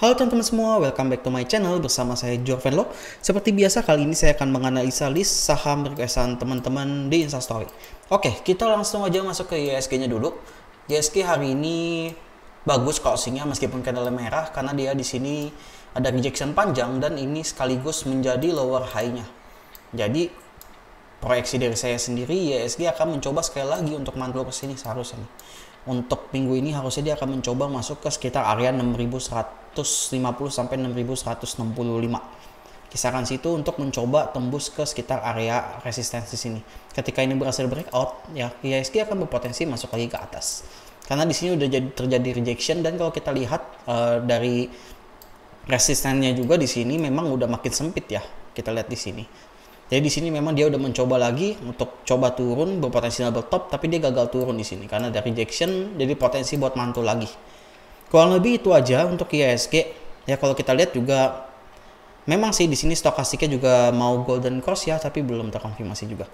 Halo teman-teman semua, welcome back to my channel bersama saya Jorvenlo. Seperti biasa kali ini saya akan menganalisa list saham requestan teman-teman di Instastory. Oke, kita langsung aja masuk ke IHSG-nya dulu. IHSG hari ini bagus closing-nya meskipun candle merah karena dia di sini ada rejection panjang dan ini sekaligus menjadi lower high-nya. Jadi proyeksi dari saya sendiri, IHSG akan mencoba sekali lagi untuk mantul ke sini seharusnya nih. Untuk minggu ini harusnya dia akan mencoba masuk ke sekitar area 6150 sampai 6165. Kisaran situ untuk mencoba tembus ke sekitar area resistensi sini. Ketika ini berhasil breakout, ya IHSG akan berpotensi masuk lagi ke atas. Karena di sini udah terjadi rejection dan kalau kita lihat dari resistennya juga di sini memang udah makin sempit ya. Kita lihat di sini. Jadi di sini memang dia udah mencoba lagi untuk coba turun berpotensi double top, tapi dia gagal turun di sini karena ada rejection, jadi potensi buat mantul lagi. Kurang lebih itu aja untuk IHSG. Ya kalau kita lihat juga memang sih di sini stokastiknya juga mau golden cross ya, tapi belum terkonfirmasi juga.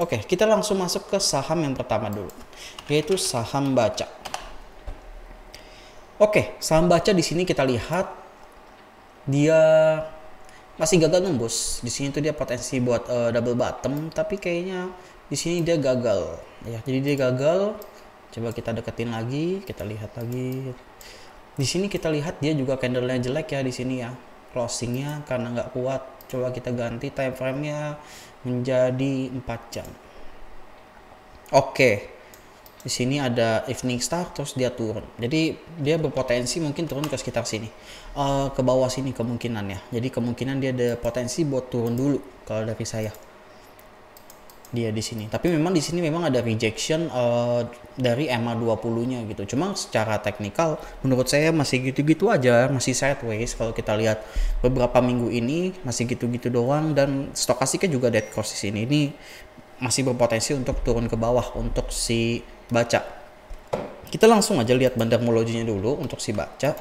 Oke, kita langsung masuk ke saham yang pertama dulu, yaitu saham Baca. Oke, saham Baca di sini kita lihat dia masih gagal nembus. Di sini tuh dia potensi buat double bottom, tapi kayaknya di sini dia gagal. Ya, jadi dia gagal. Coba kita deketin lagi, kita lihat lagi. Di sini kita lihat dia juga candlenya jelek ya di sini ya. Closingnya karena nggak kuat. Coba kita ganti time frame-nya menjadi 4 jam. Oke. Di sini ada evening star terus dia turun. Jadi dia berpotensi mungkin turun ke sekitar sini. Ke bawah sini kemungkinan ya. Jadi kemungkinan dia ada potensi buat turun dulu kalau dari saya. Dia di sini. Tapi memang di sini memang ada rejection dari EMA 20-nya gitu. Cuma secara teknikal menurut saya masih gitu-gitu aja, masih sideways kalau kita lihat beberapa minggu ini masih gitu-gitu doang dan stokastiknya juga dead cross di sini. Ini masih berpotensi untuk turun ke bawah untuk si Baca. Kita langsung aja lihat bandarmologinya dulu untuk si Baca.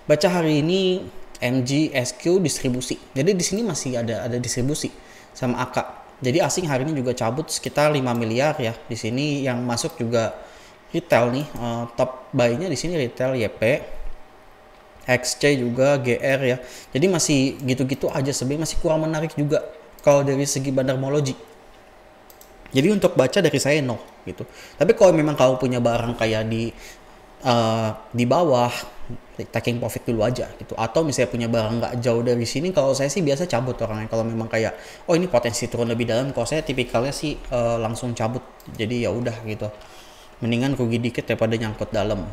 Baca hari ini MGSQ distribusi. Jadi di sini masih ada distribusi sama AK. Jadi asing hari ini juga cabut sekitar 5 miliar ya. Di sini yang masuk juga retail nih. Top buy-nya di sini retail YP. XC juga GR ya. Jadi masih gitu-gitu aja sebenarnya, masih kurang menarik juga kalau dari segi bandarmologi. Jadi untuk Baca dari saya no gitu. Tapi kalau memang kau punya barang kayak di bawah, taking profit dulu aja gitu. Atau misalnya punya barang nggak jauh dari sini, kalau saya sih biasa cabut orangnya. Kalau memang kayak oh ini potensi turun lebih dalam, kalau saya tipikalnya sih langsung cabut. Jadi ya udah gitu. Mendingan rugi dikit daripada nyangkut dalam.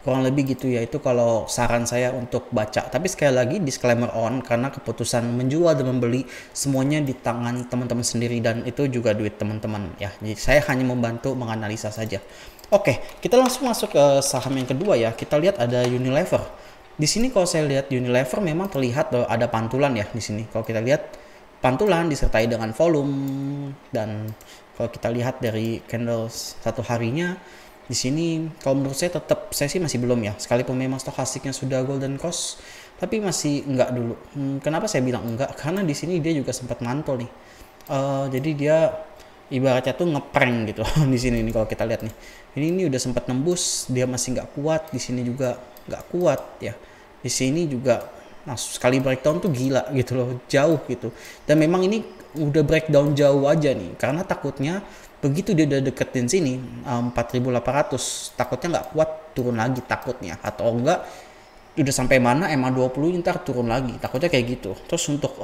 Kurang lebih gitu ya, itu kalau saran saya untuk Baca. Tapi sekali lagi disclaimer on, karena keputusan menjual dan membeli semuanya di tangan teman-teman sendiri dan itu juga duit teman-teman ya. Jadi saya hanya membantu menganalisa saja. Oke, kita langsung masuk ke saham yang kedua ya. Kita lihat ada Unilever. Di sini kalau saya lihat Unilever memang terlihat ada pantulan ya di sini. Kalau kita lihat pantulan disertai dengan volume dan kalau kita lihat dari candle satu harinya di sini kalau menurut saya tetap saya sih masih belum ya, sekalipun memang stokastiknya sudah golden cross tapi masih enggak dulu. Kenapa saya bilang enggak? Karena di sini dia juga sempat mantul nih. Jadi dia ibaratnya tuh ngeprank gitu di sini nih kalau kita lihat nih. Ini udah sempat nembus, dia masih nggak kuat, di sini juga nggak kuat ya. Di sini juga sekali breakdown tuh gila gitu loh, jauh gitu. Dan memang ini udah breakdown jauh aja nih karena takutnya begitu dia udah deketin sini 4800 takutnya nggak kuat turun lagi takutnya, atau enggak udah sampai mana EMA 20 ntar turun lagi takutnya kayak gitu. Terus untuk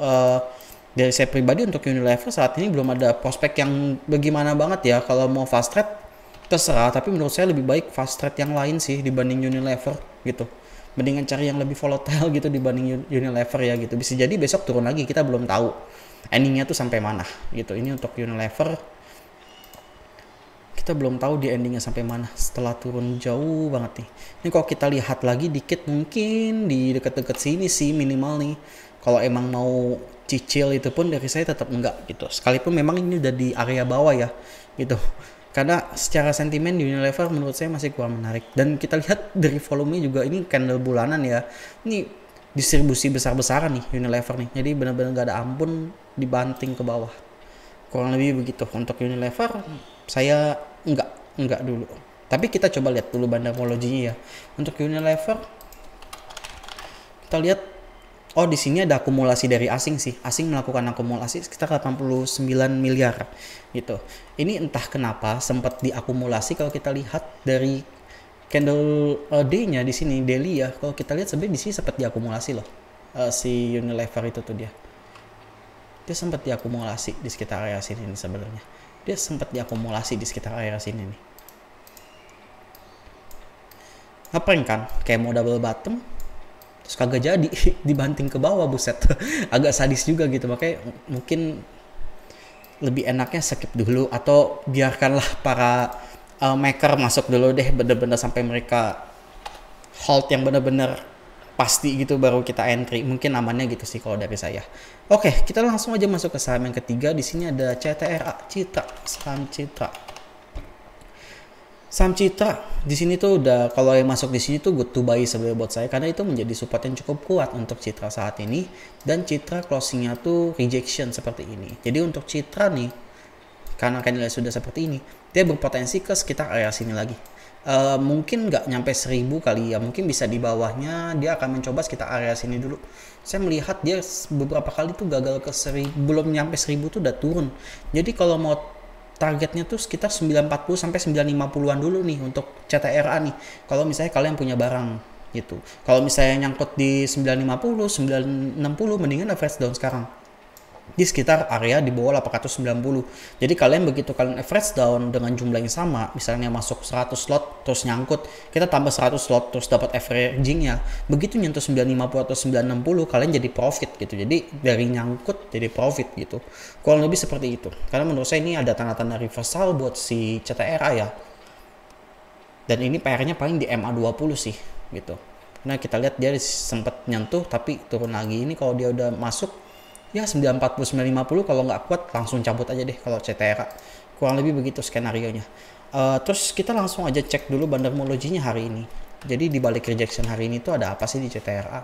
dari saya pribadi untuk Unilever saat ini belum ada prospek yang bagaimana banget ya. Kalau mau fast trade terserah, tapi menurut saya lebih baik fast trade yang lain sih dibanding Unilever gitu. Mendingan cari yang lebih volatile gitu dibanding Unilever ya gitu. Bisa jadi besok turun lagi, kita belum tahu endingnya tuh sampai mana gitu. Ini untuk Unilever kita belum tahu di endingnya sampai mana setelah turun jauh banget nih. Ini kalau kita lihat lagi dikit mungkin di dekat-dekat sini sih minimal nih. Kalau emang mau cicil itu pun dari saya tetap enggak gitu. Sekalipun memang ini udah di area bawah ya gitu. Karena secara sentimen di Unilever menurut saya masih kurang menarik. Dan kita lihat dari volumenya juga ini candle bulanan ya. Ini distribusi besar-besaran nih Unilever nih. Jadi benar-benar gak ada ampun dibanting ke bawah. Kurang lebih begitu untuk Unilever. Saya enggak dulu. Tapi kita coba lihat dulu bandarmologinya ya. Untuk Unilever kita lihat, oh di sini ada akumulasi dari asing sih. Asing melakukan akumulasi sekitar 89 miliar gitu. Ini entah kenapa sempat diakumulasi. Kalau kita lihat dari candle D-nya di sini daily ya. Kalau kita lihat sebenarnya di sini sempat diakumulasi loh. Si Unilever itu tuh dia. Dia sempat diakumulasi di sekitar area sini nih sebenarnya. Dia sempat diakumulasi di sekitar area sini nih. Ngeprank kan? Kayak mau double bottom terus kagak jadi dibanting ke bawah, buset. Agak sadis juga gitu, makanya mungkin lebih enaknya skip dulu atau biarkanlah para maker masuk dulu deh bener-bener sampai mereka hold yang bener-bener pasti gitu baru kita entry, mungkin amannya gitu sih kalau dari saya. Oke, kita langsung aja masuk ke saham yang ketiga. Di sini ada CTRA, Citra, saham Citra. Saham Citra di sini tuh udah, kalau yang masuk di sini tuh good to buy sebenarnya buat saya, karena itu menjadi support yang cukup kuat untuk Citra saat ini, dan Citra closingnya tuh rejection seperti ini. Jadi untuk Citra nih, karena candlenya sudah seperti ini, dia berpotensi ke sekitar area sini lagi. Mungkin nggak nyampe 1000 kali ya, mungkin bisa di bawahnya. Dia akan mencoba sekitar area sini dulu. Saya melihat dia beberapa kali tuh gagal ke 1000, belum nyampe 1000 tuh udah turun. Jadi kalau mau targetnya tuh sekitar 940 sampai 950-an dulu nih untuk CTRA nih. Kalau misalnya kalian punya barang gitu. Kalau misalnya nyangkut di 950, 960 mendingan average down sekarang. Di sekitar area di bawah 890. Jadi kalian begitu kalian average down dengan jumlah yang sama, misalnya masuk 100 slot terus nyangkut, kita tambah 100 slot terus dapat averagingnya. Begitu nyentuh 950 atau 960 kalian jadi profit gitu. Jadi dari nyangkut jadi profit gitu. Kurang lebih seperti itu. Karena menurut saya ini ada tanda-tanda reversal buat si CTRA ya. Dan ini PR-nya paling di MA20 sih gitu. Nah kita lihat dia sempat nyentuh tapi turun lagi. Ini kalau dia udah masuk ya 940 950, kalau nggak kuat langsung cabut aja deh kalau CTRA. Kurang lebih begitu skenario nya. Terus kita langsung aja cek dulu bandarmologinya hari ini. Jadi di balik rejection hari ini tuh ada apa sih di CTRA?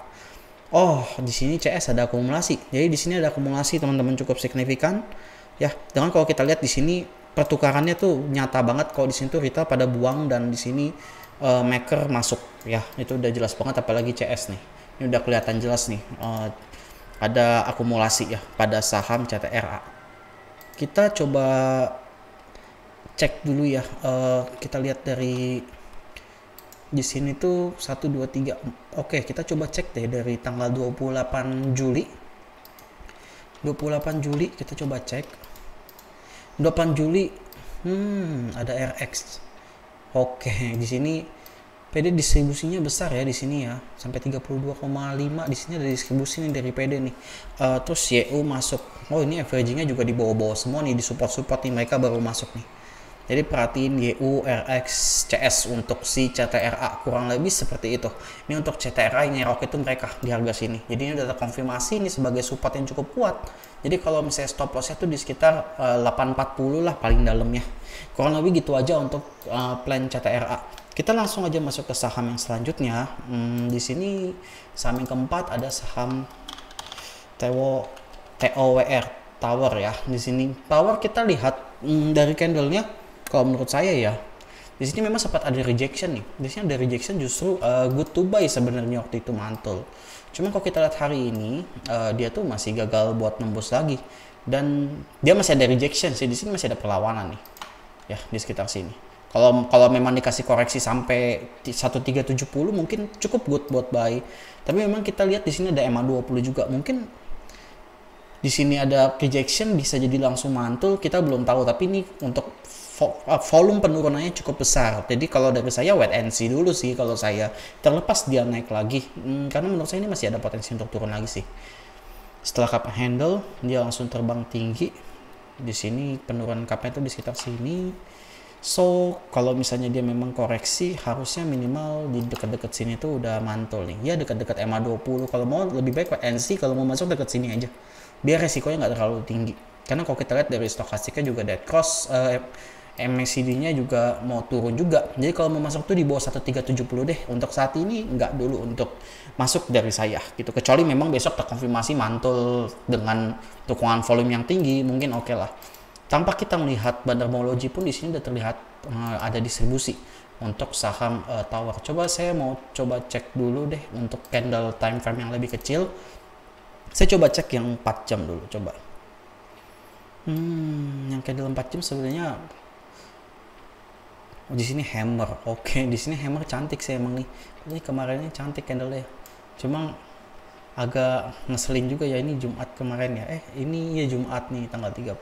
Oh, di sini CS ada akumulasi. Jadi di sini ada akumulasi teman-teman, cukup signifikan ya. Dengan kalau kita lihat di sini pertukarannya tuh nyata banget. Kalau di sini tuh retail pada buang dan di sini maker masuk ya. Itu udah jelas banget, apalagi CS nih. Ini udah kelihatan jelas nih. Ada akumulasi ya pada saham CTRA. Kita coba cek dulu ya. Kita lihat dari di sini tuh 1 2 3. Oke, kita coba cek deh dari tanggal 28 Juli. 28 Juli kita coba cek. 28 Juli ada RX. Oke, di sini PD distribusinya besar ya di sini ya, sampai 32,5. Di sini ada distribusi nih dari PD nih. Terus YU masuk. Oh, ini averagingnya juga di bawah-bawah semua nih, di support-support nih, mereka baru masuk nih. Jadi perhatiin YU, RX, CS untuk si CTRA kurang lebih seperti itu. Ini untuk CTRA ini nyerok itu mereka di harga sini. Jadi ini udah terkonfirmasi ini sebagai support yang cukup kuat. Jadi kalau misalnya stop lossnya tuh di sekitar 840 lah paling dalamnya. Kurang lebih gitu aja untuk plan CTRA. Kita langsung aja masuk ke saham yang selanjutnya. Di sini saham yang keempat ada saham TOWR Tower ya. Di sini Tower kita lihat dari candlenya, kalau menurut saya ya, di sini memang sempat ada rejection nih. Di sini ada rejection, justru good to buy sebenarnya waktu itu mantul. Cuma kalau kita lihat hari ini dia tuh masih gagal buat nembus lagi, dan dia masih ada rejection sih. Di sini masih ada perlawanan nih ya di sekitar sini. Kalau memang dikasih koreksi sampai 1370 mungkin cukup good buat buy. Tapi memang kita lihat di sini ada MA20 juga. Mungkin di sini ada rejection, bisa jadi langsung mantul, kita belum tahu. Tapi ini untuk volume penurunannya cukup besar. Jadi kalau dari saya wait and see dulu sih kalau saya. Terlepas dia naik lagi. Karena menurut saya ini masih ada potensi untuk turun lagi sih. Setelah cup handle dia langsung terbang tinggi. Di sini penurunan cupnya itu di sekitar sini. So, kalau misalnya dia memang koreksi, harusnya minimal di dekat-dekat sini tuh udah mantul nih. Ya dekat-dekat MA20. Kalau mau lebih baik NC, kalau mau masuk dekat sini aja. Biar resikonya nggak terlalu tinggi. Karena kalau kita lihat dari stokastiknya juga dead cross, MACD-nya juga mau turun juga. Jadi kalau mau masuk tuh di bawah 1370 deh. Untuk saat ini nggak dulu untuk masuk dari saya gitu. Kecuali memang besok terkonfirmasi mantul dengan dukungan volume yang tinggi, mungkin oke lah. Tanpa kita melihat bandarmologi pun di sini udah terlihat ada distribusi. untuk saham Tower. Coba saya mau coba cek dulu deh untuk candle time frame yang lebih kecil. Saya coba cek yang 4 jam dulu coba. Yang candle 4 jam sebenarnya di sini hammer. Oke, di sini hammer cantik sih emang nih. Ini kemarinnya cantik candle-nya. Cuma agak ngeselin juga ya, ini Jumat kemarin ya. Ini ya Jumat nih tanggal 30.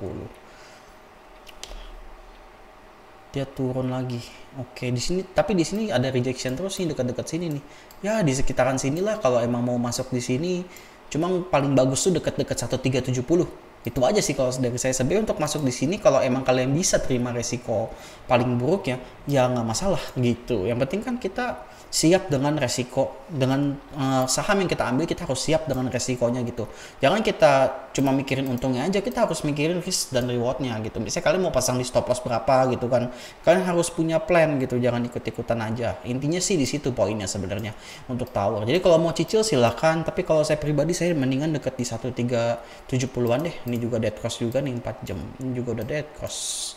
Dia turun lagi. Oke, di sini tapi di sini ada rejection terus nih dekat-dekat sini nih. Ya di sekitaran sinilah kalau emang mau masuk di sini. Cuma paling bagus tuh dekat-dekat 1370. Itu aja sih kalau dari saya. Sebenarnya untuk masuk di sini kalau emang kalian bisa terima resiko paling buruk ya nggak masalah gitu. Yang penting kan kita siap dengan resiko, dengan saham yang kita ambil kita harus siap dengan resikonya gitu. Jangan kita cuma mikirin untungnya aja, kita harus mikirin risk dan rewardnya gitu. Misalnya kalian mau pasang di stop loss berapa gitu kan, kalian harus punya plan gitu, jangan ikut-ikutan aja. Intinya sih di situ poinnya sebenarnya untuk Tower. Jadi kalau mau cicil silahkan, tapi kalau saya pribadi saya mendingan deket di 1370-an deh. Ini juga dead cross juga nih 4 jam, ini juga udah dead cross,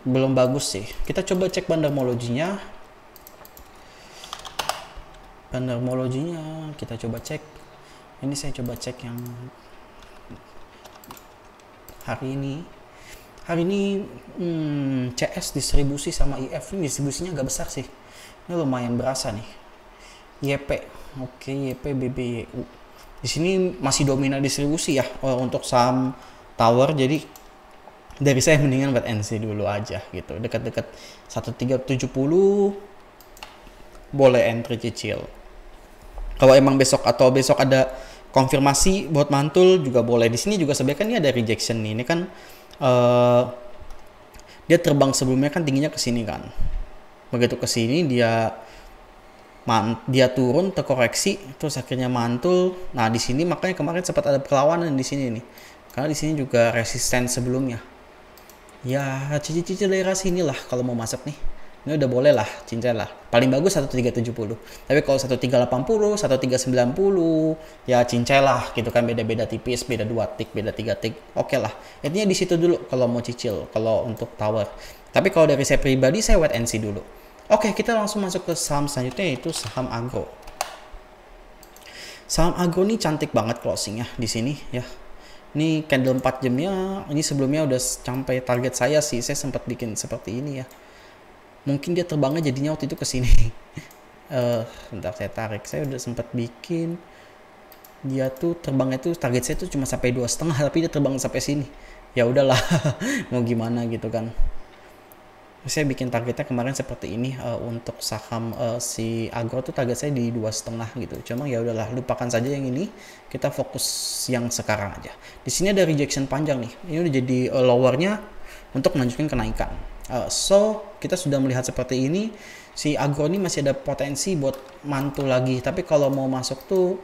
belum bagus sih. Kita coba cek bandarmologinya. Bandarmologinya kita coba cek. Ini saya coba cek yang hari ini CS distribusi sama IF ini distribusinya agak besar sih. Ini lumayan berasa nih. YP, oke, YP BBYU. Di sini masih dominan distribusi ya untuk saham Tower. Jadi dari saya mendingan buat NC dulu aja gitu. Dekat-dekat 1370 boleh entry cicil. Kalau emang besok ada konfirmasi buat mantul juga boleh. Di sini juga sebenarnya kan ini ada rejection nih. Ini kan dia terbang sebelumnya kan tingginya ke sini kan. Begitu ke sini dia turun terkoreksi terus akhirnya mantul. Nah, di sini makanya kemarin sempat ada perlawanan di sini nih. Karena di sini juga resisten sebelumnya. Ya, cicil-cicil daerah sini lah kalau mau masuk nih. Ini udah boleh lah, cincin lah. Paling bagus 1370. Tapi kalau 1380, 1390, ya cincin lah gitu kan, beda-beda tipis, beda 2 tik, beda 3 tik. Oke lah. Intinya di situ dulu kalau mau cicil, kalau untuk Tower. Tapi kalau dari saya pribadi saya wait and see dulu. Oke, kita langsung masuk ke saham selanjutnya yaitu saham agro. Saham agro ini cantik banget closingnya di sini ya. Ini candle 4 jamnya, ini sebelumnya udah sampai target saya sih. Saya sempat bikin seperti ini ya. Mungkin dia terbangnya jadinya waktu itu ke sini. Bentar saya tarik. Saya udah sempat bikin. Dia tuh terbangnya tuh target saya tuh cuma sampai 2,5, tapi dia terbang sampai sini. Ya udahlah, mau gimana gitu kan. Saya bikin targetnya kemarin seperti ini untuk saham si agro tuh target saya di 2,5 gitu. Cuma ya udahlah, lupakan saja yang ini. Kita fokus yang sekarang aja. Di sini ada rejection panjang nih. Ini udah jadi lowernya untuk melanjutkan kenaikan. So kita sudah melihat seperti ini, si agro ini masih ada potensi buat mantul lagi. Tapi kalau mau masuk tuh,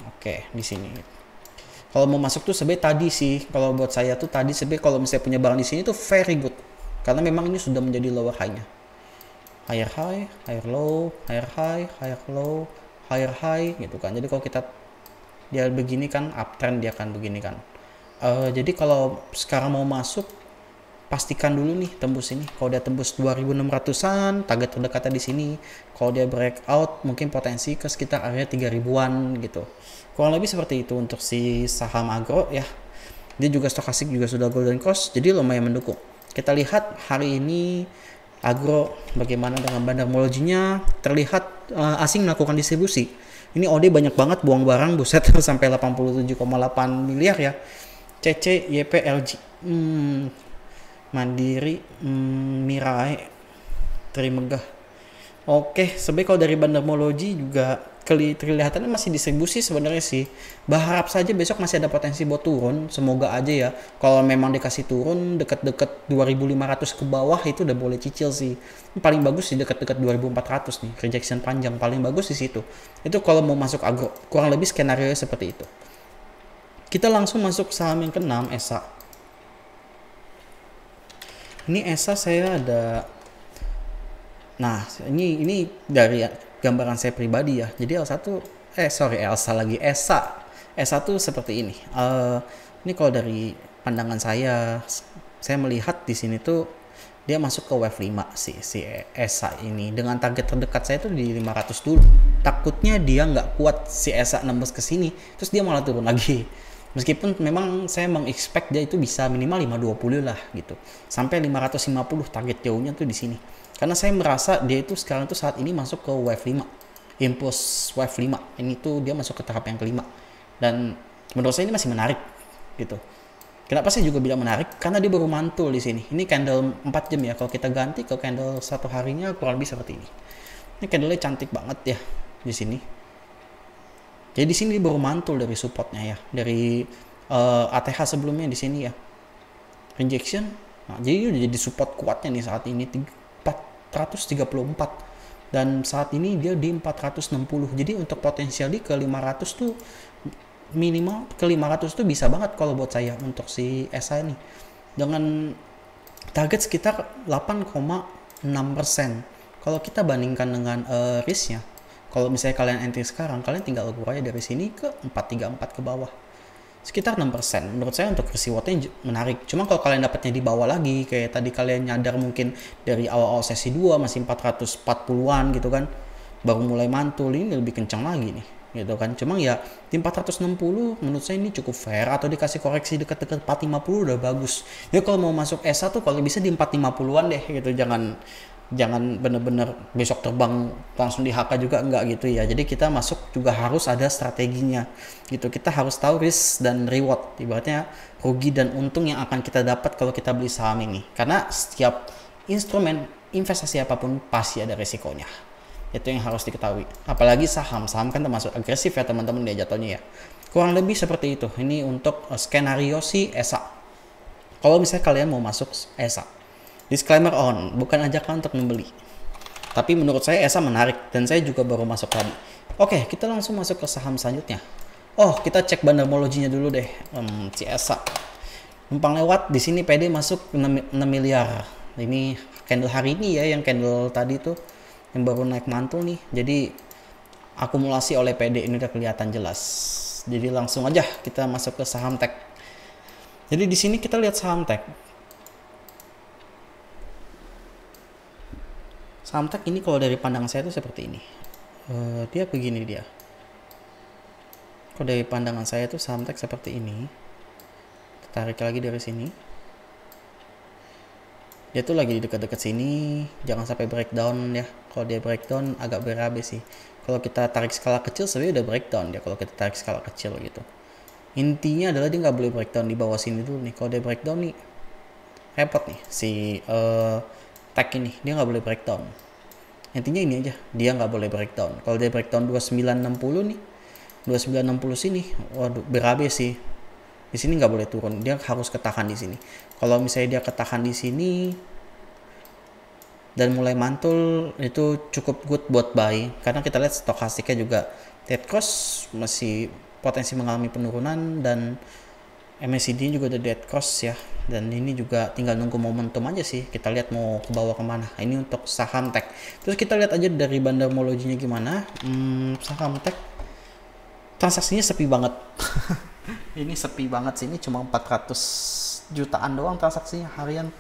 oke, di sini. Kalau mau masuk tuh sebenarnya tadi sih, kalau buat saya tuh tadi sebenarnya kalau misalnya punya barang di sini tuh very good, karena memang ini sudah menjadi lower high-nya. Higher high, higher low, higher high, higher low, higher high gitu kan. Jadi kalau dia begini kan uptrend dia akan begini kan. Jadi kalau sekarang mau masuk, pastikan dulu nih tembus ini. Kalau dia tembus 2600-an, target terdekatnya di sini. Kalau dia breakout, mungkin potensi ke sekitar area 3000-an gitu. Kurang lebih seperti itu untuk si saham agro ya. Dia juga stokastik juga sudah golden cross, jadi lumayan mendukung. Kita lihat hari ini agro bagaimana dengan bandarmologinya. Terlihat asing melakukan distribusi. Ini OD banyak banget buang barang, buset, sampai 87,8 miliar ya. CC, YP, LG. Mandiri, Mirai, Trimegah. Oke, sebenarnya kalau dari bandarmologi juga kelihatannya masih distribusi sebenarnya sih. Berharap saja besok masih ada potensi buat turun, semoga aja ya. Kalau memang dikasih turun deket-deket 2500 ke bawah itu udah boleh cicil sih. Paling bagus sih deket-deket 2400 nih, rejection panjang paling bagus di situ. Itu kalau mau masuk agro, kurang lebih skenario seperti itu. Kita langsung masuk saham yang ke-6, ESA. Ini ESA saya ada. Nah, ini dari gambaran saya pribadi ya. Jadi ESA tuh seperti ini. Ini kalau dari pandangan saya melihat di sini tuh dia masuk ke wave 5 si ESA ini. Dengan target terdekat saya tuh di 500 dulu. Takutnya dia nggak kuat si ESA nembus ke sini, terus dia malah turun lagi. Meskipun memang saya mengexpect dia itu bisa minimal 520 lah gitu. Sampai 550 target jauhnya tuh di sini. Karena saya merasa dia itu sekarang tuh saat ini masuk ke wave 5. Impulse wave 5. Ini tuh dia masuk ke tahap yang kelima. Dan menurut saya ini masih menarik gitu. Kenapa saya juga bilang menarik? Karena dia baru mantul di sini. Ini candle 4 jam ya. Kalau kita ganti ke candle satu harinya kurang lebih seperti ini. Ini candle-nya cantik banget ya di sini. Jadi di sini dia baru mantul dari supportnya ya, dari ATH sebelumnya di sini ya. Rejection. Nah, jadi udah jadi support kuatnya nih saat ini 434 dan saat ini dia di 460. Jadi untuk potensialnya ke 500 tuh minimal ke 500 tuh bisa banget kalau buat saya untuk si ESA ini dengan target sekitar 8,6%. Kalau kita bandingkan dengan risknya, kalau misalnya kalian entry sekarang, kalian tinggal ukur aja dari sini ke 434 ke bawah sekitar 6%. Menurut saya untuk risk rewardnya menarik. Cuma kalau kalian dapatnya di bawah lagi, kayak tadi kalian nyadar mungkin dari awal-awal sesi 2 masih 440-an gitu kan, baru mulai mantul, ini lebih kencang lagi nih gitu kan. Cuma ya di 460 menurut saya ini cukup fair, atau dikasih koreksi dekat-dekat 450 udah bagus ya. Kalau mau masuk ESA tuh kalau bisa di 450-an deh gitu, jangan bener-bener besok terbang langsung di HK juga enggak gitu ya. Jadi kita masuk juga harus ada strateginya gitu, kita harus tahu risk dan reward, ibaratnya rugi dan untung yang akan kita dapat kalau kita beli saham ini, karena setiap instrumen investasi apapun pasti ada resikonya. Itu yang harus diketahui. Apalagi saham kan termasuk agresif ya teman-teman dia jatuhnya ya. Kurang lebih seperti itu. Ini untuk skenario si ESA. Kalau misalnya kalian mau masuk ESA. Disclaimer on, bukan ajakan untuk membeli. Tapi menurut saya ESA menarik dan saya juga baru masuk tadi. Oke, kita langsung masuk ke saham selanjutnya. Oh, kita cek bandarmologinya dulu deh. Si ESA. Numpang lewat di sini PD masuk 6 miliar. Ini candle hari ini ya, yang candle tadi tuh yang baru naik mantul nih. Jadi akumulasi oleh PD ini udah kelihatan jelas. Jadi langsung aja kita masuk ke saham tech. Jadi di sini kita lihat saham tech. Saham tech ini kalau dari pandangan saya itu seperti ini. Dia begini dia. Kalau dari pandangan saya itu saham tech seperti ini. Tarik lagi dari sini. Dia tuh lagi di dekat-dekat sini, jangan sampai breakdown ya. Kalau dia breakdown agak berabe sih. Kalau kita tarik skala kecil sebenarnya udah breakdown dia, kalau kita tarik skala kecil gitu. Intinya adalah dia nggak boleh breakdown di bawah sini dulu nih. Kalau dia breakdown nih repot nih si tag ini, dia nggak boleh breakdown. Intinya ini aja, dia nggak boleh breakdown. Kalau dia breakdown 2960 nih, 2960 sini, waduh berabe sih. Di sini nggak boleh turun, dia harus ketahan di sini. Kalau misalnya dia ketahan di sini dan mulai mantul, itu cukup good buat buy, karena kita lihat stokastiknya juga dead cross masih potensi mengalami penurunan dan MACD juga ada dead cross ya. Dan ini juga tinggal nunggu momentum aja sih, kita lihat mau ke bawah kemana. Ini untuk saham tech. Terus kita lihat aja dari bandarmologinya gimana. Saham tech transaksinya sepi banget. Ini sepi banget sih, ini cuma 400 jutaan doang transaksinya harian.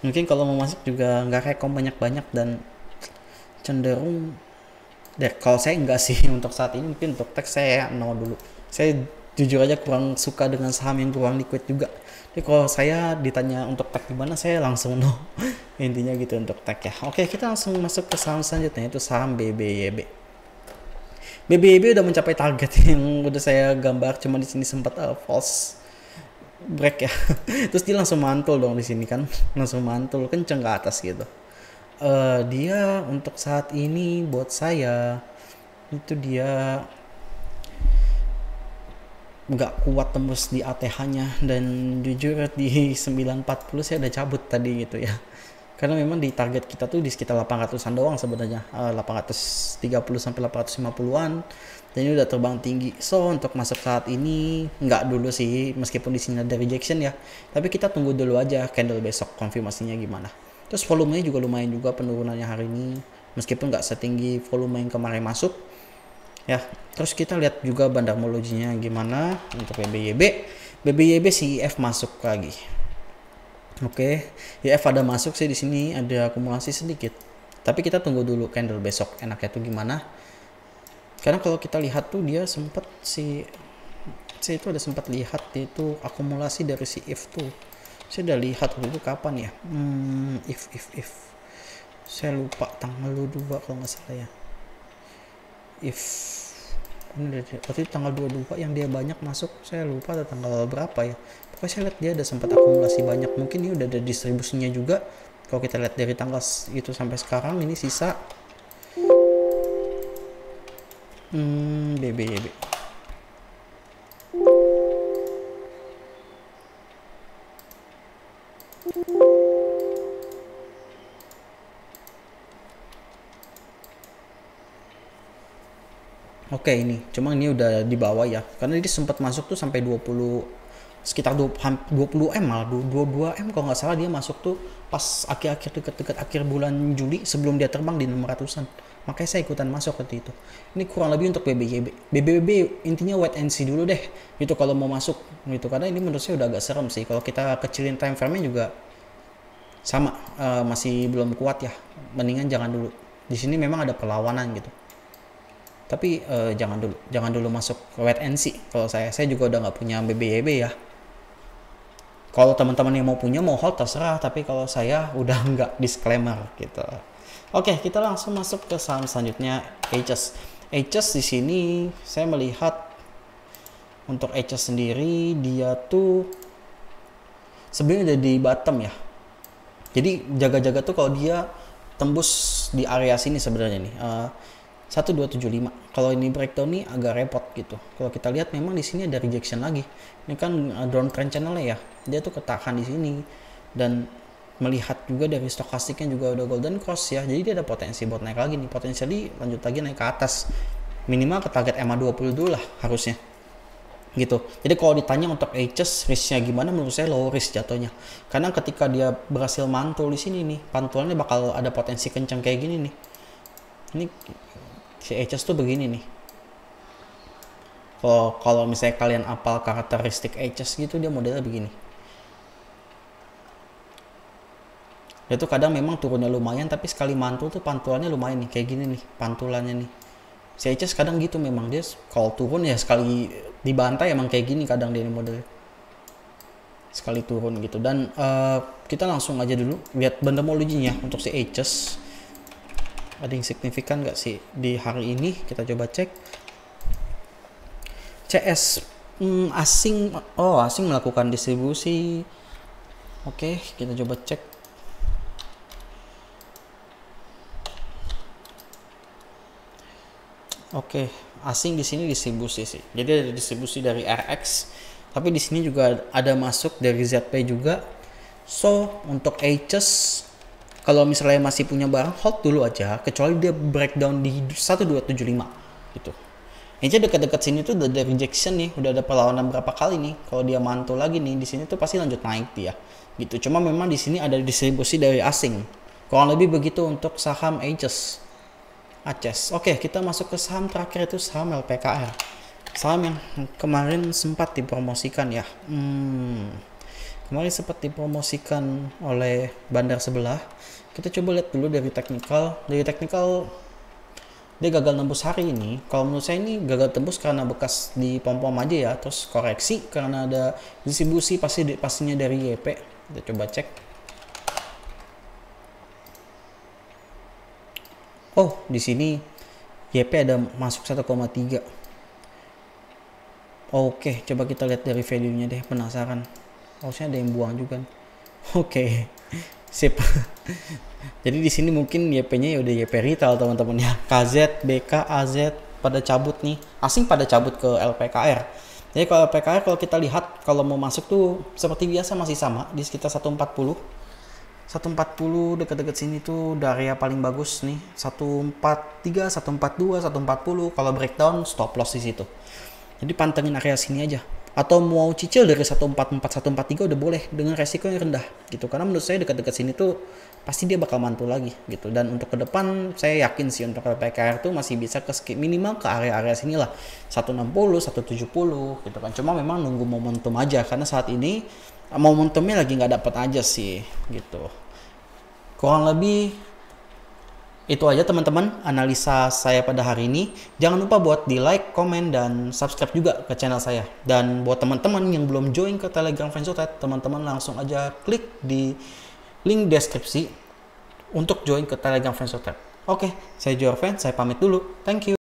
Mungkin kalau mau masuk juga nggak rekom banyak-banyak dan cenderung kalau saya enggak sih untuk saat ini. Mungkin untuk tech saya no dulu. Saya jujur aja kurang suka dengan saham yang kurang liquid juga. Jadi kalau saya ditanya untuk tech gimana, saya langsung no. Intinya gitu untuk tech ya. Oke, kita langsung masuk ke saham selanjutnya, itu saham BBYB. BBYB udah mencapai target yang udah saya gambar, cuma di sini sempat false break ya. Terus dia langsung mantul dong di sini kan, langsung mantul kenceng ke atas gitu. Dia untuk saat ini buat saya itu dia nggak kuat tembus di ATH-nya, dan jujur di 940 saya udah cabut tadi gitu ya. Karena memang di target kita tuh di sekitar 800-an doang sebenarnya, 830 sampai 850-an, dan ini udah terbang tinggi. So untuk masuk saat ini nggak dulu sih, meskipun di sini ada rejection ya, tapi kita tunggu dulu aja candle besok konfirmasinya gimana. Terus volumenya juga lumayan juga penurunannya hari ini, meskipun nggak setinggi volume yang kemarin masuk ya. Terus kita lihat juga bandarmologinya gimana untuk BBYB. BBYB CEF masuk lagi. Oke, YF ada masuk sih di sini, ada akumulasi sedikit. Tapi kita tunggu dulu candle besok enaknya tuh gimana. Karena kalau kita lihat tuh dia sempat si itu ada sempat lihat dia itu akumulasi dari si if tuh. Saya udah lihat waktu itu kapan ya? If saya lupa tanggal 22 kalau nggak salah ya. If ini waktu itu tanggal 22 yang dia banyak masuk, saya lupa ada tanggal berapa ya. Pokoknya saya lihat dia ada sempat akumulasi banyak, mungkin ini udah ada distribusinya juga. Kalau kita lihat dari tanggal itu sampai sekarang ini sisa BBYB. Oke, ini cuma ini udah di bawah ya, karena ini sempat masuk tuh sampai 20, sekitar 20 M malah 22 M kalau nggak salah dia masuk tuh pas akhir-akhir deket-deket akhir bulan Juli sebelum dia terbang di 600-an. Makanya saya ikutan masuk waktu itu. Ini kurang lebih untuk BBYB. BBYB intinya wait and see dulu deh gitu kalau mau masuk gitu, karena ini menurut saya udah agak serem sih. Kalau kita kecilin time frame-nya juga sama, masih belum kuat ya. Mendingan jangan dulu. Di sini memang ada perlawanan gitu. Tapi jangan dulu masuk wait and see. Kalau saya juga udah nggak punya BBYB ya. Kalau teman-teman yang mau punya mau hold terserah, tapi kalau saya udah nggak, disclaimer gitu. Oke, kita langsung masuk ke saham selanjutnya, HS. HS di sini saya melihat untuk HS sendiri dia tuh sebenarnya udah di bottom ya. Jadi jaga-jaga tuh kalau dia tembus di area sini sebenarnya nih. 1275. Kalau ini breakdown nih agak repot gitu. Kalau kita lihat memang di sini ada rejection lagi. Ini kan downtrend channelnya ya. Dia tuh ketahan di sini dan melihat juga dari stokastiknya juga udah golden cross ya. Jadi dia ada potensi buat naik lagi nih. Potensially lanjut lagi naik ke atas. Minimal ke target EMA 20 dulu lah harusnya. Gitu. Jadi kalau ditanya untuk HS risknya gimana, menurut saya low risk jatuhnya. Karena ketika dia berhasil mantul di sini nih, pantulannya bakal ada potensi kencang kayak gini nih. Ini si HS tuh begini nih. Kalau misalnya kalian apal karakteristik HS gitu, dia modelnya begini. Dia tuh kadang memang turunnya lumayan, tapi sekali mantul tuh pantulannya lumayan nih, kayak gini nih pantulannya nih. Si HS kadang gitu memang, dia kalau turun ya sekali dibantai emang kayak gini kadang dia modelnya. Sekali turun gitu. Dan kita langsung aja dulu lihat bandermologinya untuk si HS. Ada yang signifikan nggak sih di hari ini? Kita coba cek. CS asing melakukan distribusi. Oke, kita coba cek. Oke, asing di sini distribusi sih. Jadi ada distribusi dari RX, tapi di sini juga ada masuk dari ZP juga. So untuk HS, kalau misalnya masih punya barang, hold dulu aja, kecuali dia breakdown di 1275 gitu. Ini dekat-dekat sini tuh udah ada rejection nih, udah ada perlawanan berapa kali nih. Kalau dia mantul lagi nih di sini tuh pasti lanjut naik dia. Gitu. Cuma memang di sini ada distribusi dari asing. Kurang lebih begitu untuk saham ACES. Oke, kita masuk ke saham terakhir, itu saham LPKR. Saham yang kemarin sempat dipromosikan ya. Kemarin sempat dipromosikan oleh bandar sebelah. Kita coba lihat dulu dari teknikal. Dari teknikal dia gagal nembus hari ini. Kalau menurut saya ini gagal tembus karena bekas di pom-pom aja ya. Terus koreksi karena ada distribusi pastinya dari YP. Kita coba cek. Oh, di sini YP ada masuk 1,3. Oke, coba kita lihat dari value-nya deh, penasaran. Harusnya ada yang buang juga. Oke. Sip. Jadi di sini mungkin YP-nya ya udah YP retail teman-teman ya. KZ, BK, AZ pada cabut nih. Asing pada cabut ke LPKR. Jadi kalau LPKR kalau kita lihat kalau mau masuk tuh seperti biasa masih sama di sekitar 140. 140 dekat-dekat sini tuh udah area paling bagus nih. 143, 142, 140. Kalau breakdown stop loss di situ. Jadi pantengin area sini aja. atau mau cicil dari 144 143 udah boleh dengan resiko yang rendah gitu, karena menurut saya dekat-dekat sini tuh pasti dia bakal mantul lagi gitu. Dan untuk ke depan saya yakin sih untuk LPKR tuh masih bisa ke minimal ke area-area sini lah, 160 170 gitu kan. Cuma memang nunggu momentum aja, karena saat ini momentumnya lagi nggak dapat aja sih gitu. Kurang lebih itu aja teman-teman analisa saya pada hari ini. Jangan lupa buat di like, komen, dan subscribe juga ke channel saya. Dan buat teman-teman yang belum join ke Telegram Friendzotet, teman-teman langsung aja klik di link deskripsi untuk join ke Telegram Friendzotet. Oke, saya Jorven, saya pamit dulu. Thank you.